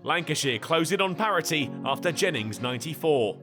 Lancashire close it on parity after Jennings' 94.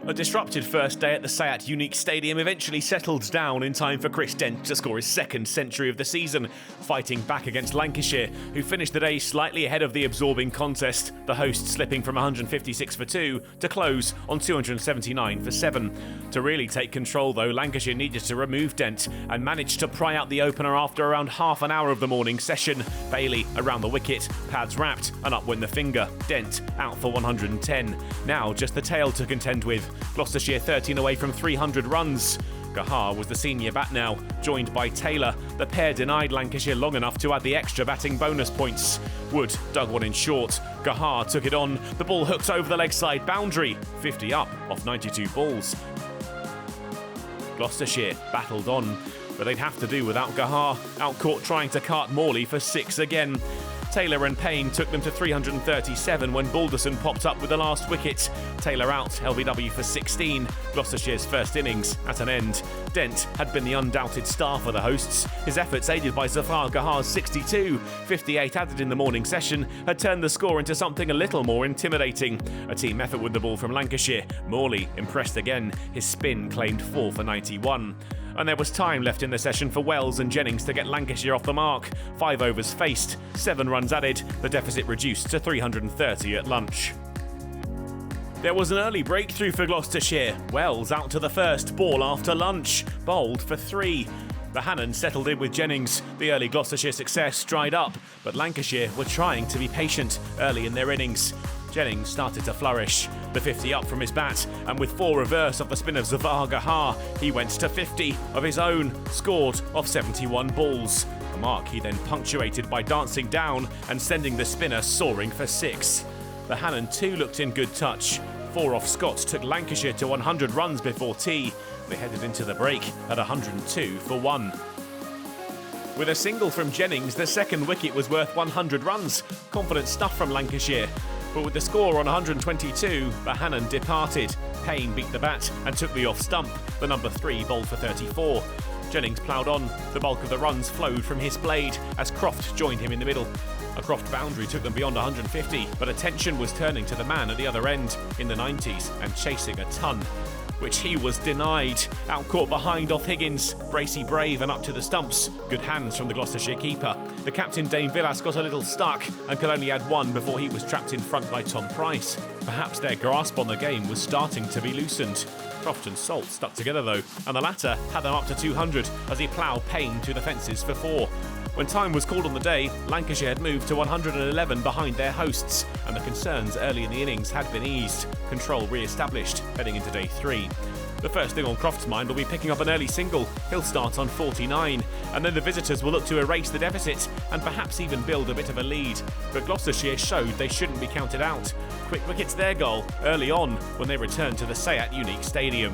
A disrupted first day at the Sayat Unique Stadium eventually settled down in time for Chris Dent to score his second century of the season, fighting back against Lancashire, who finished the day slightly ahead of the absorbing contest, the hosts slipping from 156 for 2 to close on 279 for 7. To really take control though, Lancashire needed to remove Dent and managed to pry out the opener after around half an hour of the morning session. Bailey around the wicket, pads wrapped, and up went the finger. Dent out for 110. Now just the tail to contend with. Gloucestershire 13 away from 300 runs. Gahar was the senior bat now, joined by Taylor. The pair denied Lancashire long enough to add the extra batting bonus points. Wood dug one in short. Gahar took it on. The ball hooked over the leg side boundary. 50 up off 92 balls. Gloucestershire battled on, but they'd have to do without Gahar. Out caught trying to cart Morley for 6 again. Taylor and Payne took them to 337 when Balderson popped up with the last wicket. Taylor out, LBW for 16. Gloucestershire's first innings at an end. Dent had been the undoubted star for the hosts. His efforts, aided by Zafar Gahar's 62, 58 added in the morning session, had turned the score into something a little more intimidating. A team effort with the ball from Lancashire. Morley impressed again. His spin claimed 4 for 91. And there was time left in the session for Wells and Jennings to get Lancashire off the mark. 5 overs faced, 7 runs added, the deficit reduced to 330 at lunch. There was an early breakthrough for Gloucestershire. Wells out to the first, ball after lunch, bowled for 3. The Hannon settled in with Jennings. The early Gloucestershire success dried up, but Lancashire were trying to be patient early in their innings. Jennings started to flourish. The 50 up from his bat, and with 4 reverse off the spin of Zafar Gahar, he went to 50 of his own, scored off 71 balls. A mark he then punctuated by dancing down and sending the spinner soaring for 6. The Hannon too looked in good touch. 4 off Scott took Lancashire to 100 runs before tea. They headed into the break at 102 for 1. With a single from Jennings, the second wicket was worth 100 runs. Confident stuff from Lancashire. But with the score on 122, the Hannon departed. Payne beat the bat and took the off stump. The number 3 bowled for 34. Jennings ploughed on. The bulk of the runs flowed from his blade as Croft joined him in the middle. A Croft boundary took them beyond 150, but attention was turning to the man at the other end in the 90s and chasing a ton, which he was denied. Out caught behind off Higgins, Bracey brave and up to the stumps. Good hands from the Gloucestershire keeper. The captain Dane Villas got a little stuck and could only add 1 before he was trapped in front by Tom Price. Perhaps their grasp on the game was starting to be loosened. Croft and Salt stuck together though, and the latter had them up to 200 as he ploughed Payne to the fences for 4. When time was called on the day, Lancashire had moved to 111 behind their hosts, and the concerns early in the innings had been eased. Control re-established, heading into day 3. The first thing on Croft's mind will be picking up an early single. He'll start on 49, and then the visitors will look to erase the deficit and perhaps even build a bit of a lead. But Gloucestershire showed they shouldn't be counted out. Quick wickets their goal early on when they returned to the Sayat Unique Stadium.